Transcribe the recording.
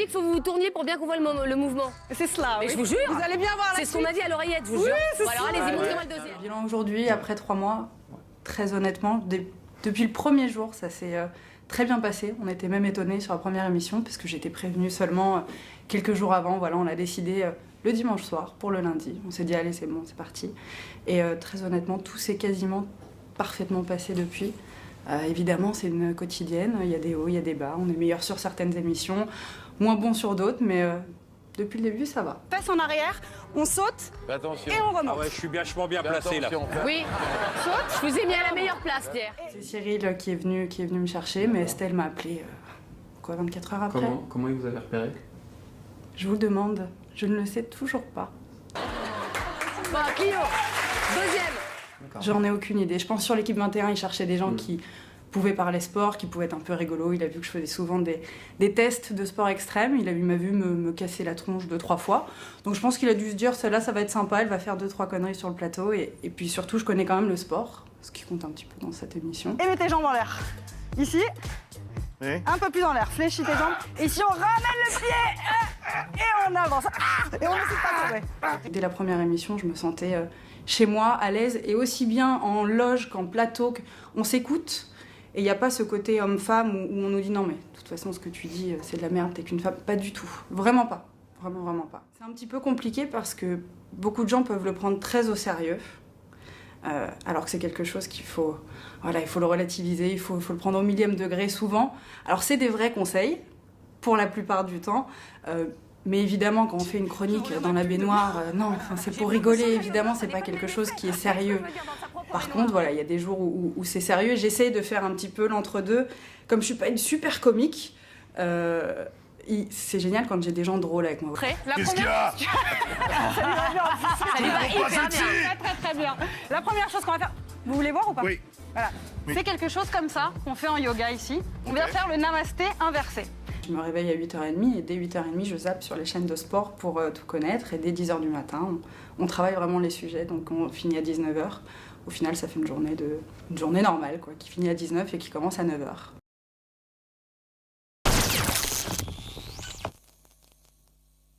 qu'il faut que vous vous tourniez pour bien qu'on voit le mouvement. C'est cela, Mais oui. je vous jure. Vous allez bien voir la C'est ce qu'on m'a dit à l'oreillette, je vous jure. Bon, alors allez-y, montrez-moi le deuxième. Bilan aujourd'hui, après 3 mois, très honnêtement, depuis le premier jour, ça s'est très bien passé. On était même étonnés sur la première émission, parce que j'étais prévenue seulement quelques jours avant. Voilà, on a décidé le dimanche soir pour le lundi. On s'est dit, allez, c'est bon, c'est parti. Et très honnêtement, tout s'est quasiment parfaitement passé depuis. Évidemment, c'est une quotidienne. Il y a des hauts, il y a des bas. On est meilleur sur certaines émissions, moins bon sur d'autres, mais depuis le début, ça va. Passe en arrière, on saute Attention. et on remonte. Ah ouais, je suis vachement bien placé là. Oui, je vous ai mis à la meilleure place, Pierre. C'est Cyril qui est venu me chercher, mais Estelle m'a appelé 24 heures après. Comment il vous avez repéré? Je vous le demande, je ne le sais toujours pas. Bon, Clio, deuxième. J'en ai aucune idée. Je pense sur l'équipe 21, il cherchait des gens qui pouvaient parler sport, qui pouvaient être un peu rigolos. Il a vu que je faisais souvent des tests de sport extrême. Il m'a vu me casser la tronche 2-3 fois. Donc je pense qu'il a dû se dire, celle-là, ça va être sympa, elle va faire 2-3 conneries sur le plateau. Et puis surtout, je connais quand même le sport, ce qui compte un petit peu dans cette émission. Et mets tes jambes en l'air. Ici, Oui. un peu plus en l'air. Fléchis tes jambes. Ici, on ramène le pied et on avance. Et on ne sait pas tomber. Dès la première émission, je me sentais chez moi, à l'aise, et aussi bien en loge qu'en plateau. On s'écoute, et il n'y a pas ce côté homme-femme où on nous dit non mais de toute façon ce que tu dis c'est de la merde, t'es qu'une femme. Pas du tout, vraiment pas, vraiment pas. C'est un petit peu compliqué parce que beaucoup de gens peuvent le prendre très au sérieux, alors que c'est quelque chose qu'il faut, voilà, il faut le relativiser, il faut le prendre au millième degré souvent. Alors c'est des vrais conseils, pour la plupart du temps, mais évidemment, quand on fait une chronique dans la baignoire, non, c'est pour rigoler, évidemment, c'est pas quelque chose qui est sérieux. Par contre, voilà, il y a des jours où c'est sérieux et j'essaye de faire un petit peu l'entre-deux. Comme je suis pas une super comique, c'est génial quand j'ai des gens drôles avec moi. Prêt? Qu'est-ce qu'il y a? Ça lui va hyper bien. Très bien. La première chose qu'on va faire, vous voulez voir ou pas? Oui. Voilà. Oui. C'est quelque chose comme ça qu'on fait en yoga ici. On vient faire le namasté inversé. Je me réveille à 8h30 et dès 8h30, je zappe sur les chaînes de sport pour tout connaître. Et dès 10h du matin, on travaille vraiment les sujets. Donc on finit à 19h. Au final, ça fait une journée normale, quoi, qui finit à 19h et qui commence à 9h.